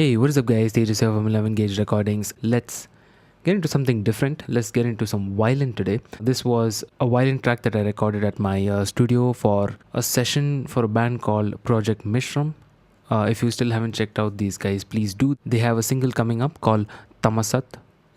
Hey, what is up guys, Tejas here from 11 Gauge Recordings. Let's get into something different. Let's get into some violin today. This was a violin track that I recorded at my studio for a session for a band called Project Mishram. If you still haven't checked out these guys, please do. They have a single coming up called Tamasat.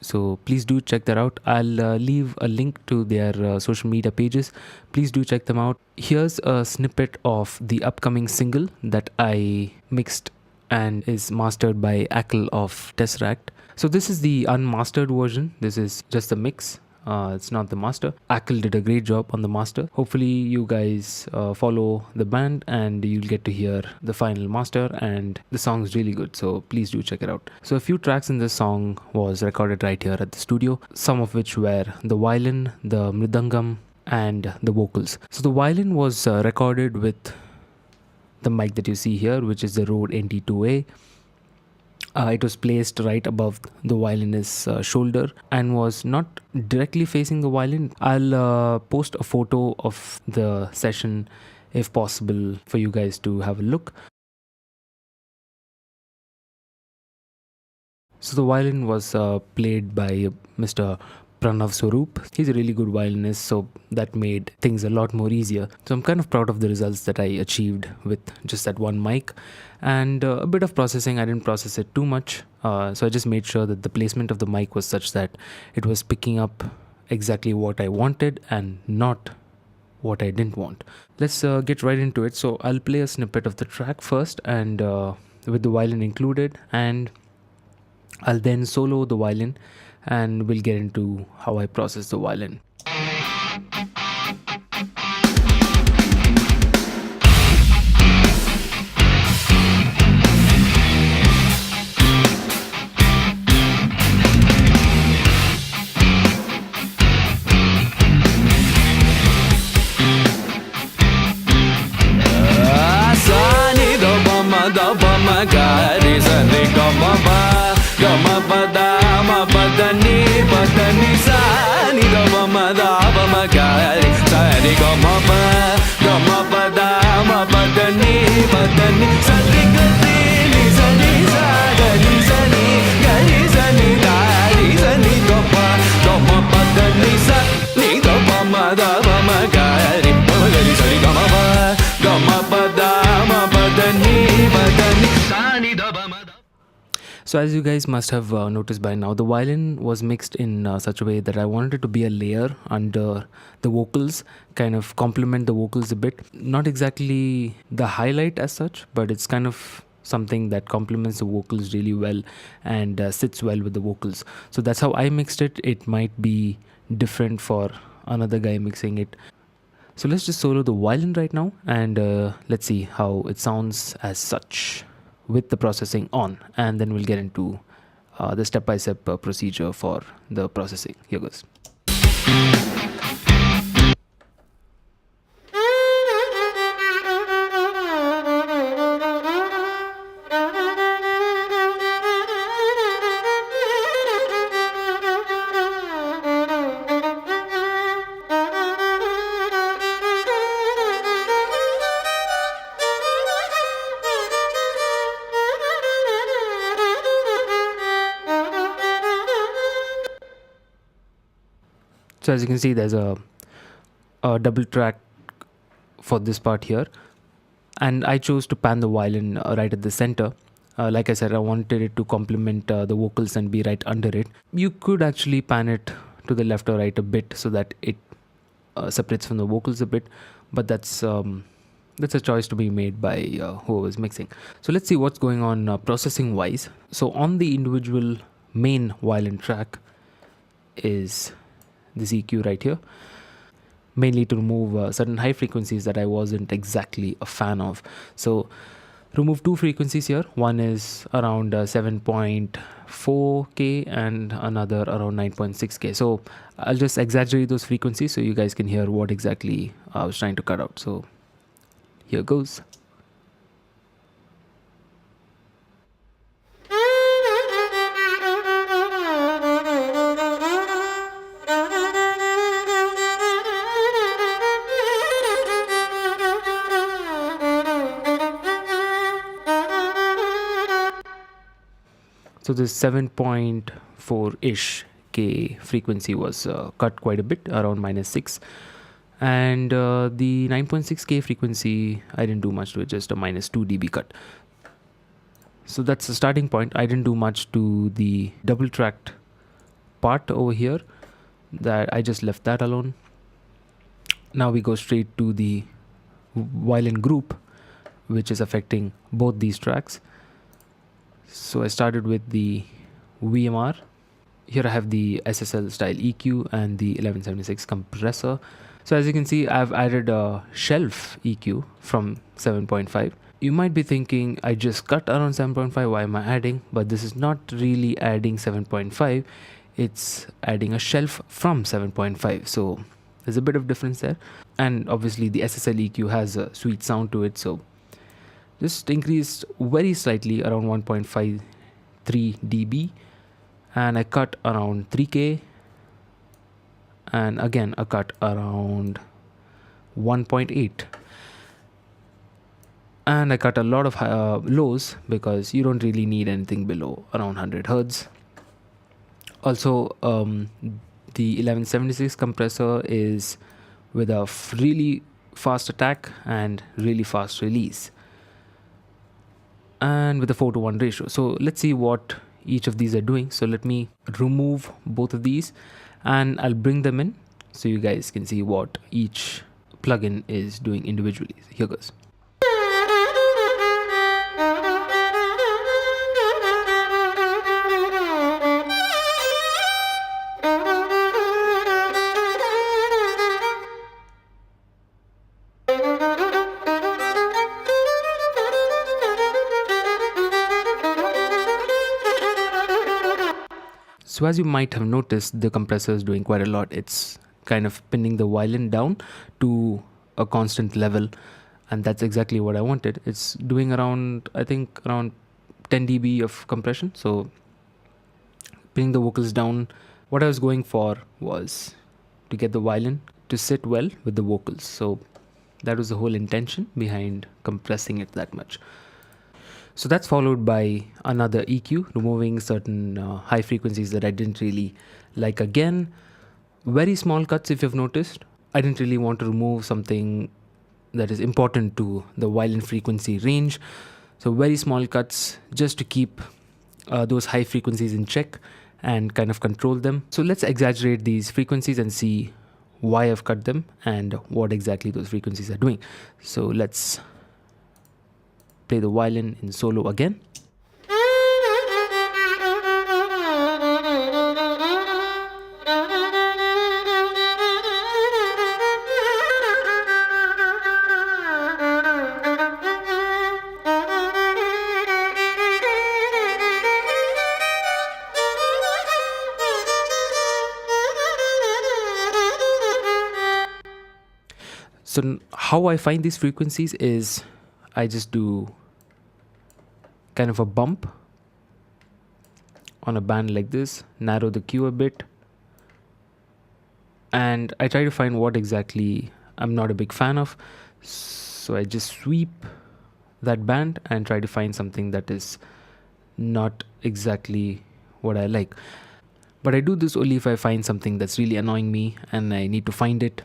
So please do check that out. I'll leave a link to their social media pages. Please do check them out. Here's a snippet of the upcoming single that I mixed and is mastered by Ackle of Tesseract. So this is the unmastered version. This is just the mix. It's not the master. Ackle did a great job on the master. Hopefully you guys follow the band and you'll get to hear the final master, and the song's really good, so please do check it out. So a few tracks in this song was recorded right here at the studio, some of which were the violin, the mridangam and the vocals. So the violin was recorded with the mic that you see here, which is the Rode NT2A. It was placed right above the violinist's shoulder and was not directly facing the violin. I'll post a photo of the session if possible for you guys to have a look. So the violin was played by Mr. Pranav Swaroop. He's a really good violinist, so that made things a lot more easier. So I'm kind of proud of the results that I achieved with just that one mic, and a bit of processing. I didn't process it too much, so I just made sure that the placement of the mic was such that it was picking up exactly what I wanted and not what I didn't want. Let's get right into it. So I'll play a snippet of the track first, and with the violin included, and I'll then solo the violin, and we'll get into how I process the violin. So as you guys must have noticed by now, the violin was mixed in such a way that I wanted it to be a layer under the vocals, kind of complement the vocals a bit. Not exactly the highlight as such, but it's kind of something that complements the vocals really well and sits well with the vocals. So that's how I mixed it. It might be different for another guy mixing it. So let's just solo the violin right now, and let's see how it sounds as such with the processing on, and then we'll get into the step-by-step procedure for the processing. Here goes. So as you can see, there's a double track for this part here, and I chose to pan the violin right at the center. Like I said, I wanted it to complement the vocals and be right under it. You could actually pan it to the left or right a bit so that it separates from the vocals a bit, but that's a choice to be made by whoever's mixing. So let's see what's going on processing wise. So on the individual main violin track is this EQ right here, mainly to remove certain high frequencies that I wasn't exactly a fan of. So remove two frequencies here. One is around 7.4K and another around 9.6K. So I'll just exaggerate those frequencies so you guys can hear what exactly I was trying to cut out. So here goes. So this 7.4-ish K frequency was cut quite a bit, around -6. And the 9.6K frequency, I didn't do much to it, just a -2 dB cut. So that's the starting point. I didn't do much to the double tracked part over here, that I just left that alone. Now we go straight to the violin group, which is affecting both these tracks. So I started with the VMR. Here I have the SSL style EQ and the 1176 compressor. So as you can see, I've added a shelf EQ from 7.5. You might be thinking, I just cut around 7.5, why am I adding? But this is not really adding 7.5, it's adding a shelf from 7.5. So there's a bit of difference there. And obviously the SSL EQ has a sweet sound to it, so just increased very slightly, around 1.53 dB, and I cut around 3K, and again a cut around 1.8, and I cut a lot of lows because you don't really need anything below around 100 Hz. Also the 1176 compressor is with a really fast attack and really fast release, and with a 4:1 ratio. So let's see what each of these are doing. So let me remove both of these and I'll bring them in so you guys can see what each plugin is doing individually. Here goes. So as you might have noticed, the compressor is doing quite a lot. It's kind of pinning the violin down to a constant level, and that's exactly what I wanted. It's doing around, I think, around 10 dB of compression. So pinning the vocals down. What I was going for was to get the violin to sit well with the vocals. So that was the whole intention behind compressing it that much. So that's followed by another EQ, removing certain high frequencies that I didn't really like. Again, very small cuts if you've noticed. I didn't really want to remove something that is important to the violin frequency range. So very small cuts just to keep those high frequencies in check and kind of control them. So let's exaggerate these frequencies and see why I've cut them and what exactly those frequencies are doing. So let's play the violin in solo again. So how I find these frequencies is I just do kind of a bump on a band like this, narrow the Q a bit, and I try to find what exactly I'm not a big fan of. So I just sweep that band and try to find something that is not exactly what I like. But I do this only if I find something that's really annoying me and I need to find it.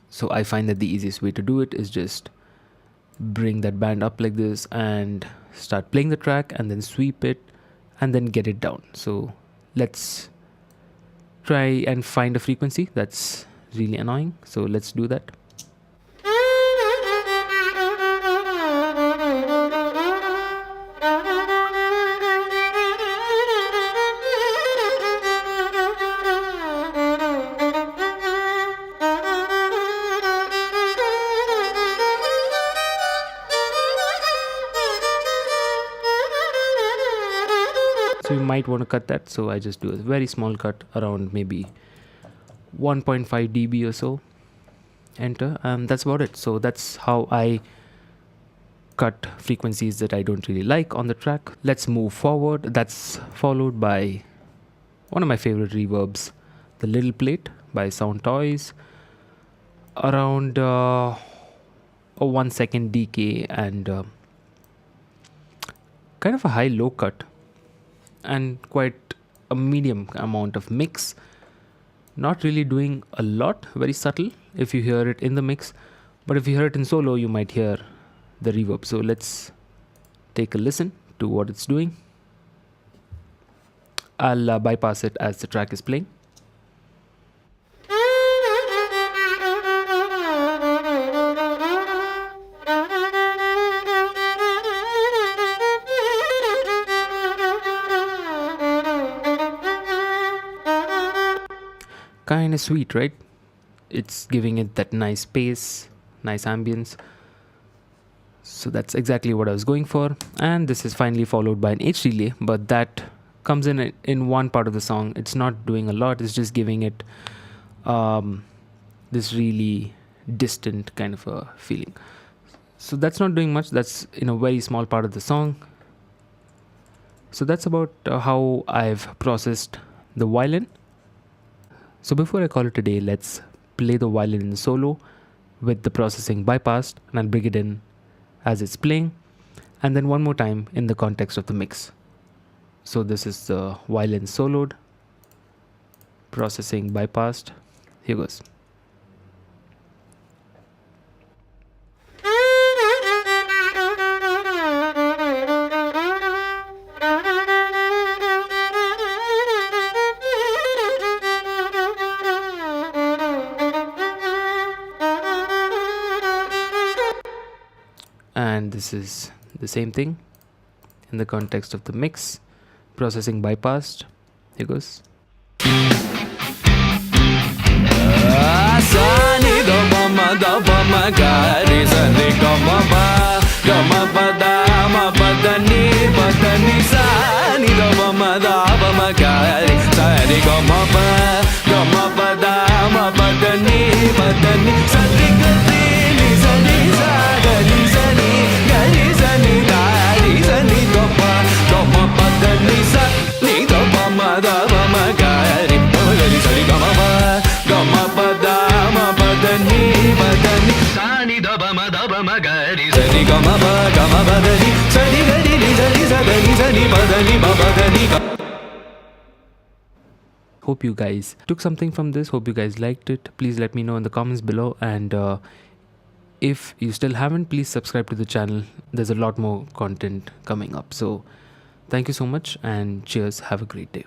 So I find that the easiest way to do it is just bring that band up like this and start playing the track and then sweep it and then get it down. So let's try and find a frequency that's really annoying. So let's do that. So you might want to cut that. So I just do a very small cut around maybe 1.5 dB or so. Enter, and that's about it. So that's how I cut frequencies that I don't really like on the track. Let's move forward. That's followed by one of my favorite reverbs, the Little Plate by Sound Toys. Around a 1 second decay and kind of a high low cut. and quite a medium amount of mix. Not really doing a lot, very subtle if you hear it in the mix, but if you hear it in solo, you might hear the reverb. So let's take a listen to what it's doing. I'll bypass it as the track is playing. Kind of sweet, right? It's giving it that nice pace, nice ambience. So that's exactly what I was going for. And this is finally followed by an H delay, but that comes in one part of the song. It's not doing a lot. It's just giving it this really distant kind of a feeling. So that's not doing much. That's in a very small part of the song. So that's about how I've processed the violin. So before I call it a day, let's play the violin in solo with the processing bypassed, and I'll bring it in as it's playing, and then one more time in the context of the mix. So this is the violin soloed, processing bypassed. Here goes. And this is the same thing in the context of the mix, processing bypassed. Here goes. Hope you guys took something from this. Hope you guys liked it. Please let me know in the comments below, and if you still haven't, please subscribe to the channel. There's a lot more content coming up. So thank you so much, and cheers. Have a great day.